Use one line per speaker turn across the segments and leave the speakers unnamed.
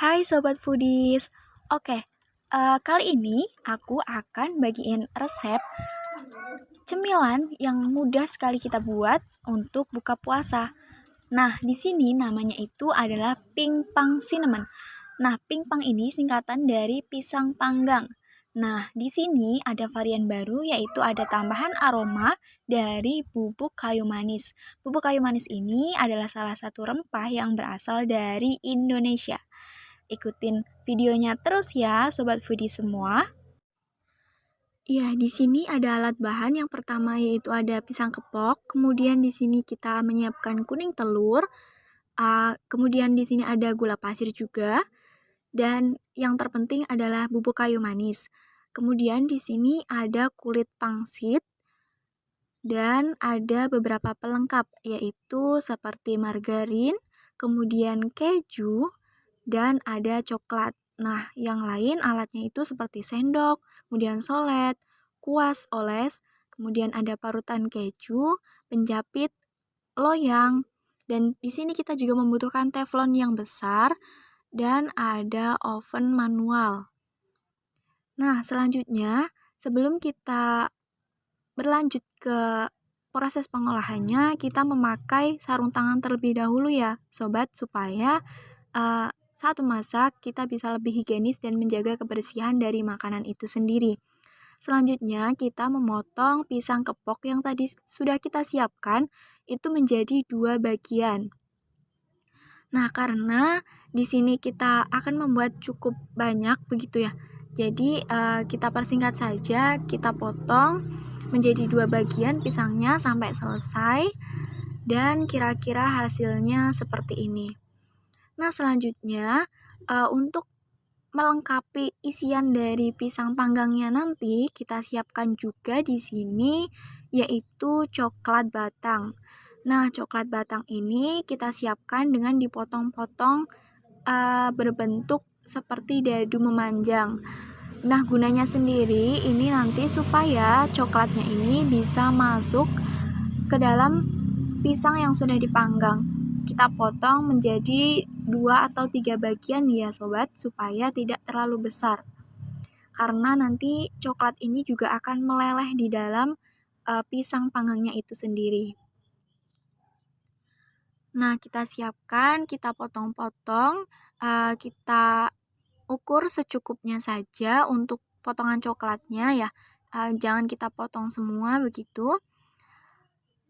Hai Sobat Foodies. Oke, kali ini aku akan bagiin resep cemilan yang mudah sekali kita buat untuk buka puasa. Nah, di sini namanya itu adalah pingpang cinnamon. Nah, pingpang ini singkatan dari pisang panggang. Nah, di sini ada varian baru yaitu ada tambahan aroma dari bubuk kayu manis. Bubuk kayu manis ini adalah salah satu rempah yang berasal dari Indonesia. Ikutin videonya terus ya, Sobat Foodie semua. Iya, di sini ada alat bahan. Yang pertama yaitu ada pisang kepok, kemudian di sini kita menyiapkan kuning telur, kemudian di sini ada gula pasir juga, dan yang terpenting adalah bubuk kayu manis. Kemudian di sini ada kulit pangsit dan ada beberapa pelengkap yaitu seperti margarin, kemudian keju, dan ada coklat. Nah, yang lain alatnya itu seperti sendok, kemudian solet, kuas oles, kemudian ada parutan keju, penjapit, loyang, dan di sini kita juga membutuhkan teflon yang besar dan ada oven manual. Nah, selanjutnya sebelum kita berlanjut ke proses pengolahannya, kita memakai sarung tangan terlebih dahulu ya, sobat, supaya saat memasak kita bisa lebih higienis dan menjaga kebersihan dari makanan itu sendiri. Selanjutnya kita memotong pisang kepok yang tadi sudah kita siapkan itu menjadi 2 bagian. Nah, karena di sini kita akan membuat cukup banyak begitu ya. Jadi kita persingkat saja, kita potong menjadi 2 bagian pisangnya sampai selesai dan kira-kira hasilnya seperti ini. Nah, selanjutnya untuk melengkapi isian dari pisang panggangnya nanti, kita siapkan juga di sini yaitu coklat batang. Nah, coklat batang ini kita siapkan dengan dipotong-potong berbentuk seperti dadu memanjang. Nah, gunanya sendiri ini nanti supaya coklatnya ini bisa masuk ke dalam pisang yang sudah dipanggang. Kita potong menjadi 2 atau 3 bagian ya sobat, supaya tidak terlalu besar. Karena nanti coklat ini juga akan meleleh di dalam pisang panggangnya itu sendiri. Nah, kita siapkan, kita potong-potong, kita ukur secukupnya saja untuk potongan coklatnya ya. Jangan kita potong semua begitu.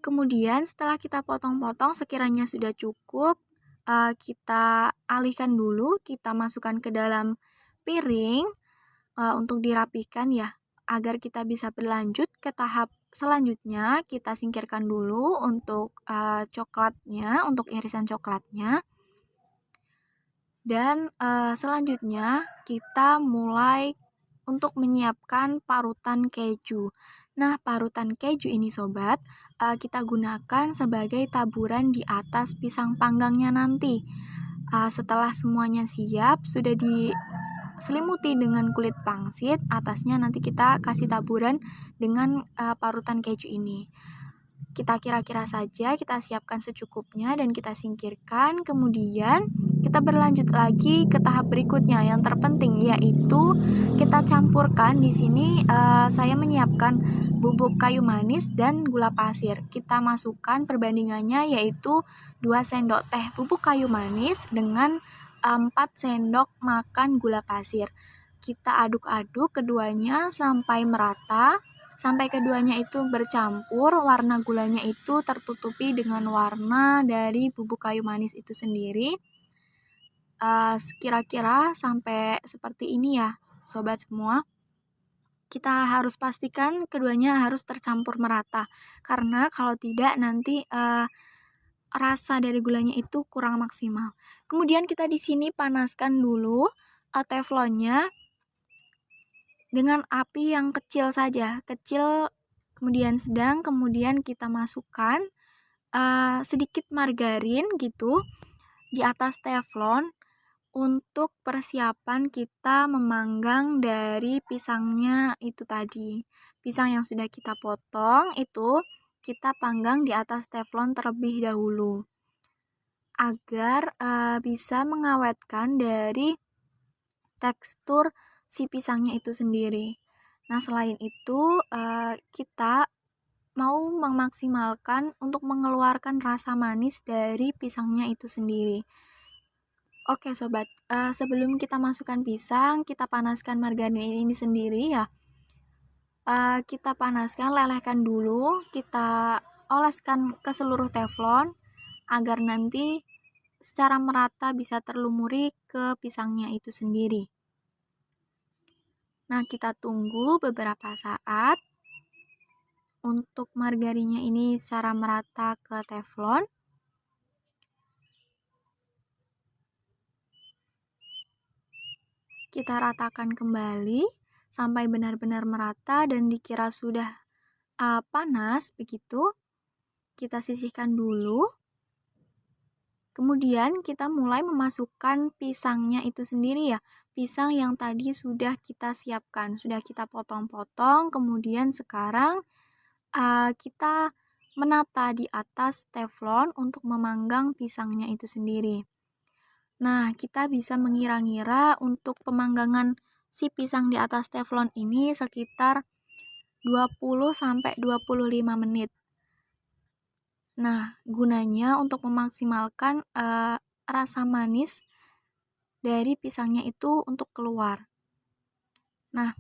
Kemudian setelah kita potong-potong sekiranya sudah cukup, kita alihkan dulu, kita masukkan ke dalam piring untuk dirapikan ya, agar kita bisa berlanjut ke tahap selanjutnya. Kita singkirkan dulu untuk coklatnya, untuk irisan coklatnya. Dan selanjutnya kita mulai untuk menyiapkan parutan keju. Nah, parutan keju ini sobat, kita gunakan sebagai taburan di atas pisang panggangnya nanti. Setelah semuanya siap, sudah diselimuti dengan kulit pangsit, atasnya nanti kita kasih taburan dengan parutan keju ini. Kita kira-kira saja, kita siapkan secukupnya dan kita singkirkan. Kemudian kita berlanjut lagi ke tahap berikutnya yang terpenting, yaitu kita campurkan. Di sini saya menyiapkan bubuk kayu manis dan gula pasir. Kita masukkan perbandingannya yaitu 2 sendok teh bubuk kayu manis dengan 4 sendok makan gula pasir. Kita aduk-aduk keduanya sampai merata. Sampai keduanya itu bercampur, warna gulanya itu tertutupi dengan warna dari bubuk kayu manis itu sendiri. Kira-kira sampai seperti ini ya, sobat semua. Kita harus pastikan keduanya harus tercampur merata, karena kalau tidak nanti rasa dari gulanya itu kurang maksimal. Kemudian kita di sini panaskan dulu teflonnya dengan api yang kecil saja, kecil kemudian sedang, kemudian kita masukkan sedikit margarin gitu di atas teflon untuk persiapan kita memanggang dari pisangnya itu tadi. Pisang yang sudah kita potong itu kita panggang di atas teflon terlebih dahulu. agar bisa mengawetkan dari tekstur si pisangnya itu sendiri. Nah, selain itu kita mau memaksimalkan untuk mengeluarkan rasa manis dari pisangnya itu sendiri. Oke sobat, sebelum kita masukkan pisang, kita panaskan margarin ini sendiri ya. Kita panaskan, lelehkan dulu, kita oleskan ke seluruh teflon agar nanti secara merata bisa terlumuri ke pisangnya itu sendiri. Nah, kita tunggu beberapa saat untuk margarinnya ini secara merata ke teflon. Kita ratakan kembali sampai benar-benar merata dan dikira sudah panas begitu. Kita sisihkan dulu. Kemudian kita mulai memasukkan pisangnya itu sendiri ya. Pisang yang tadi sudah kita siapkan, sudah kita potong-potong. Kemudian sekarang kita menata di atas teflon untuk memanggang pisangnya itu sendiri. Nah, kita bisa mengira-ngira untuk pemanggangan si pisang di atas teflon ini sekitar 20-25 menit. Nah, gunanya untuk memaksimalkan rasa manis dari pisangnya itu untuk keluar. Nah,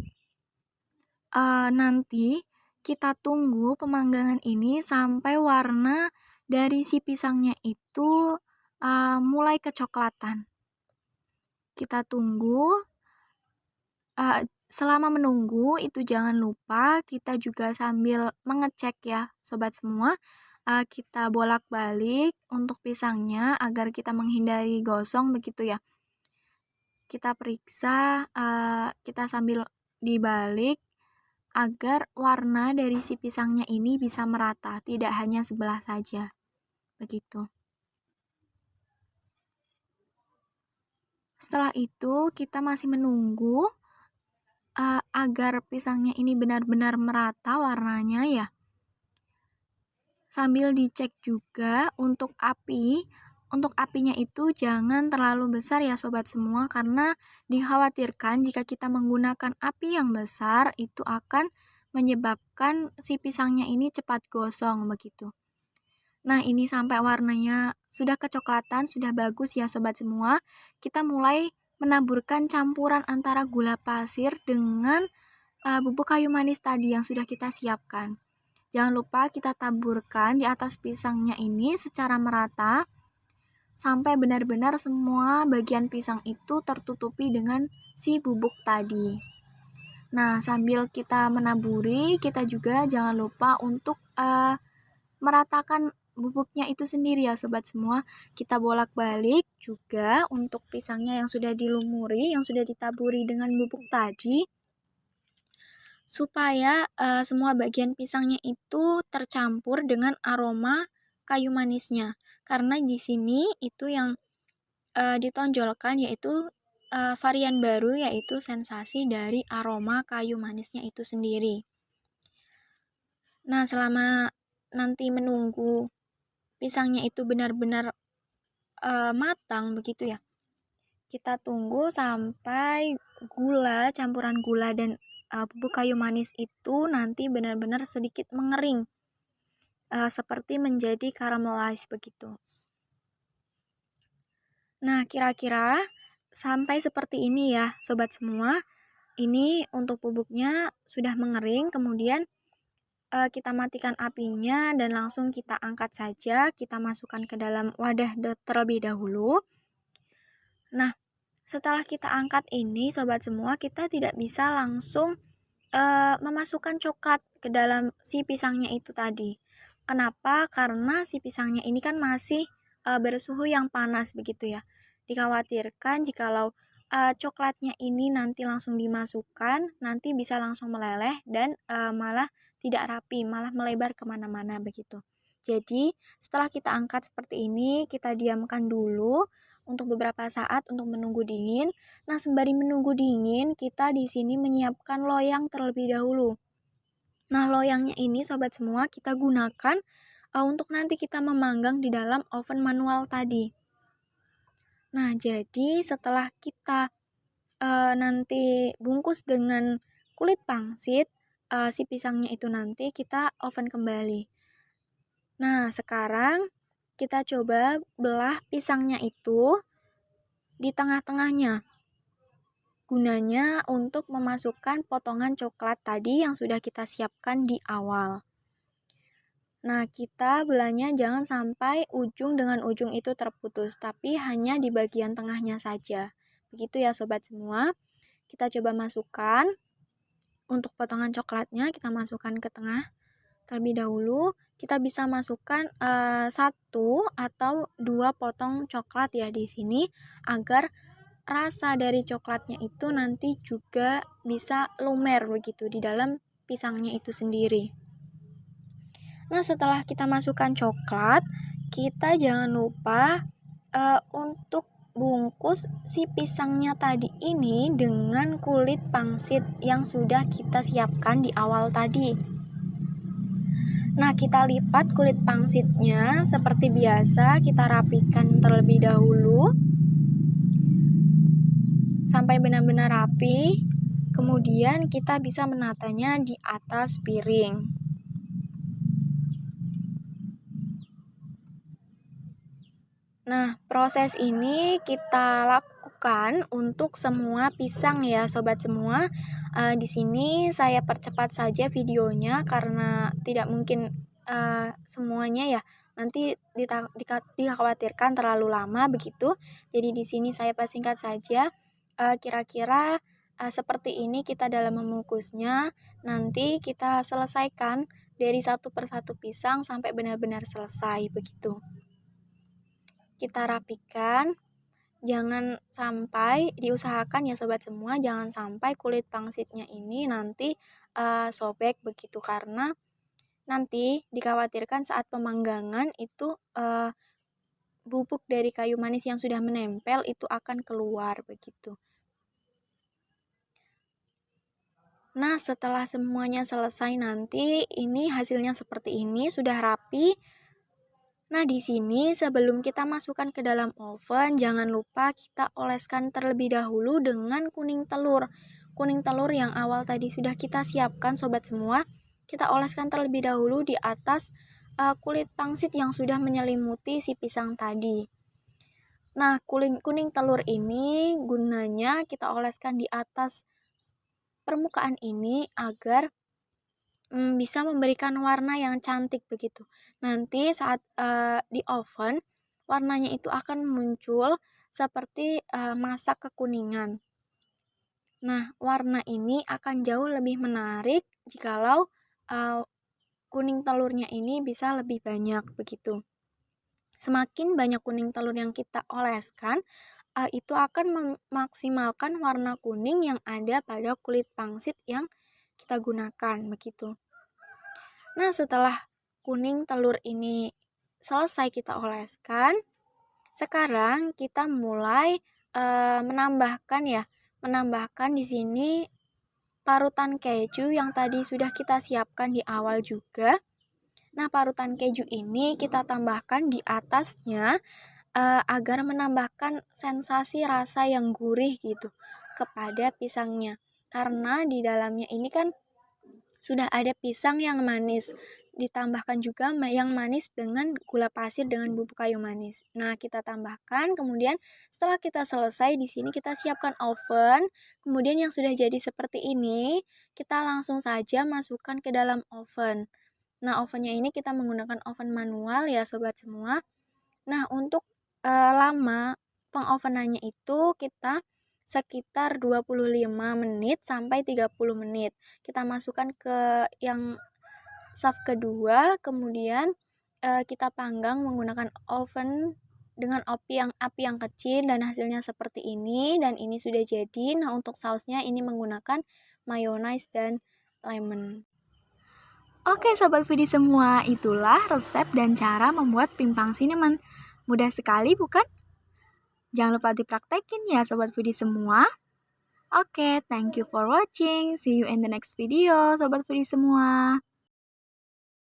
nanti kita tunggu pemanggangan ini sampai warna dari si pisangnya itu mulai kecoklatan. Kita tunggu. Selama menunggu itu jangan lupa kita juga sambil mengecek ya sobat semua. Kita bolak-balik untuk pisangnya agar kita menghindari gosong begitu ya. Kita periksa, kita sambil dibalik agar warna dari si pisangnya ini bisa merata, tidak hanya sebelah saja. Begitu. Setelah itu kita masih menunggu agar pisangnya ini benar-benar merata warnanya ya. Sambil dicek juga untuk api. Untuk apinya itu jangan terlalu besar ya sobat semua, karena dikhawatirkan jika kita menggunakan api yang besar itu akan menyebabkan si pisangnya ini cepat gosong begitu. Nah, ini sampai warnanya sudah kecoklatan, sudah bagus ya sobat semua. Kita mulai menaburkan campuran antara gula pasir dengan bubuk kayu manis tadi yang sudah kita siapkan. Jangan lupa kita taburkan di atas pisangnya ini secara merata sampai benar-benar semua bagian pisang itu tertutupi dengan si bubuk tadi. Nah, sambil kita menaburi, kita juga jangan lupa untuk meratakan bubuknya itu sendiri ya sobat semua. Kita bolak-balik juga untuk pisangnya yang sudah dilumuri, yang sudah ditaburi dengan bubuk tadi, supaya semua bagian pisangnya itu tercampur dengan aroma kayu manisnya. Karena di sini itu yang ditonjolkan yaitu varian baru, yaitu sensasi dari aroma kayu manisnya itu sendiri. Nah, selama nanti menunggu pisangnya itu benar-benar matang begitu ya, kita tunggu sampai gula, campuran gula dan bubuk kayu manis itu nanti benar-benar sedikit mengering, seperti menjadi caramelize begitu. Nah, kira-kira sampai seperti ini ya sobat semua. Ini untuk bubuknya sudah mengering, kemudian kita matikan apinya dan langsung kita angkat saja. Kita masukkan ke dalam wadah terlebih dahulu. Nah, setelah kita angkat ini sobat semua, kita tidak bisa langsung memasukkan coklat ke dalam si pisangnya itu tadi. Kenapa? Karena si pisangnya ini kan masih bersuhu yang panas begitu ya. Dikhawatirkan jikalau coklatnya ini nanti langsung dimasukkan, nanti bisa langsung meleleh dan malah tidak rapi, malah melebar kemana-mana begitu. Jadi setelah kita angkat seperti ini, kita diamkan dulu untuk beberapa saat untuk menunggu dingin. Nah, sembari menunggu dingin, kita di sini menyiapkan loyang terlebih dahulu. Nah, loyangnya ini sobat semua kita gunakan untuk nanti kita memanggang di dalam oven manual tadi. Nah, jadi setelah kita nanti bungkus dengan kulit pangsit, si pisangnya itu nanti kita oven kembali. Nah, sekarang kita coba belah pisangnya itu di tengah-tengahnya. Gunanya untuk memasukkan potongan coklat tadi yang sudah kita siapkan di awal. Nah, kita belahnya jangan sampai ujung dengan ujung itu terputus, tapi hanya di bagian tengahnya saja. Begitu ya sobat semua. Kita coba masukkan. Untuk potongan coklatnya kita masukkan ke tengah terlebih dahulu. Kita bisa masukkan 1 atau 2 potong coklat ya di sini agar rasa dari coklatnya itu nanti juga bisa lumer begitu di dalam pisangnya itu sendiri. Nah, setelah kita masukkan coklat, kita jangan lupa untuk bungkus si pisangnya tadi ini dengan kulit pangsit yang sudah kita siapkan di awal tadi. Nah, kita lipat kulit pangsitnya seperti biasa, kita rapikan terlebih dahulu sampai benar-benar rapi. Kemudian kita bisa menatanya di atas piring. Nah, proses ini kita lakukan untuk semua pisang ya, sobat semua. Di sini saya percepat saja videonya karena tidak mungkin semuanya ya. Nanti dikhawatirkan terlalu lama begitu. Jadi di sini saya persingkat saja. Kira-kira seperti ini kita dalam mengukusnya. Nanti kita selesaikan dari satu persatu pisang sampai benar-benar selesai begitu. Kita rapikan, jangan sampai diusahakan ya sobat semua, jangan sampai kulit pangsitnya ini nanti sobek begitu, karena nanti dikhawatirkan saat pemanggangan itu bubuk dari kayu manis yang sudah menempel itu akan keluar begitu. Nah, setelah semuanya selesai nanti ini hasilnya seperti ini, sudah rapi. Nah, di sini sebelum kita masukkan ke dalam oven, jangan lupa kita oleskan terlebih dahulu dengan kuning telur. Kuning telur yang awal tadi sudah kita siapkan sobat semua, kita oleskan terlebih dahulu di atas kulit pangsit yang sudah menyelimuti si pisang tadi. Nah, kuning telur ini gunanya kita oleskan di atas permukaan ini agar bisa memberikan warna yang cantik begitu. Nanti saat di oven, warnanya itu akan muncul seperti masak kekuningan. Nah, warna ini akan jauh lebih menarik jikalau kuning telurnya ini bisa lebih banyak begitu. Semakin banyak kuning telur yang kita oleskan, itu akan memaksimalkan warna kuning yang ada pada kulit pangsit yang kita gunakan begitu. Nah, setelah kuning telur ini selesai kita oleskan, sekarang kita mulai menambahkan di sini parutan keju yang tadi sudah kita siapkan di awal juga. Nah, parutan keju ini kita tambahkan di atasnya agar menambahkan sensasi rasa yang gurih gitu kepada pisangnya. Karena di dalamnya ini kan sudah ada pisang yang manis, ditambahkan juga yang manis dengan gula pasir dengan bubuk kayu manis. Nah, kita tambahkan, kemudian setelah kita selesai di sini kita siapkan oven. Kemudian yang sudah jadi seperti ini, kita langsung saja masukkan ke dalam oven. Nah, ovennya ini kita menggunakan oven manual ya sobat semua. Nah, untuk lama pengovenannya itu kita sekitar 25 menit sampai 30 menit. Kita masukkan ke yang shaft kedua, kemudian kita panggang menggunakan oven dengan api yang kecil dan hasilnya seperti ini, dan ini sudah jadi. Nah, untuk sausnya ini menggunakan mayonnaise dan lemon. Oke sobat foodie semua, itulah resep dan cara membuat pimpang cinnamon. Mudah sekali bukan? Jangan lupa dipraktekin ya sobat foodie semua. Oke, thank you for watching. See you in the next video sobat foodie semua.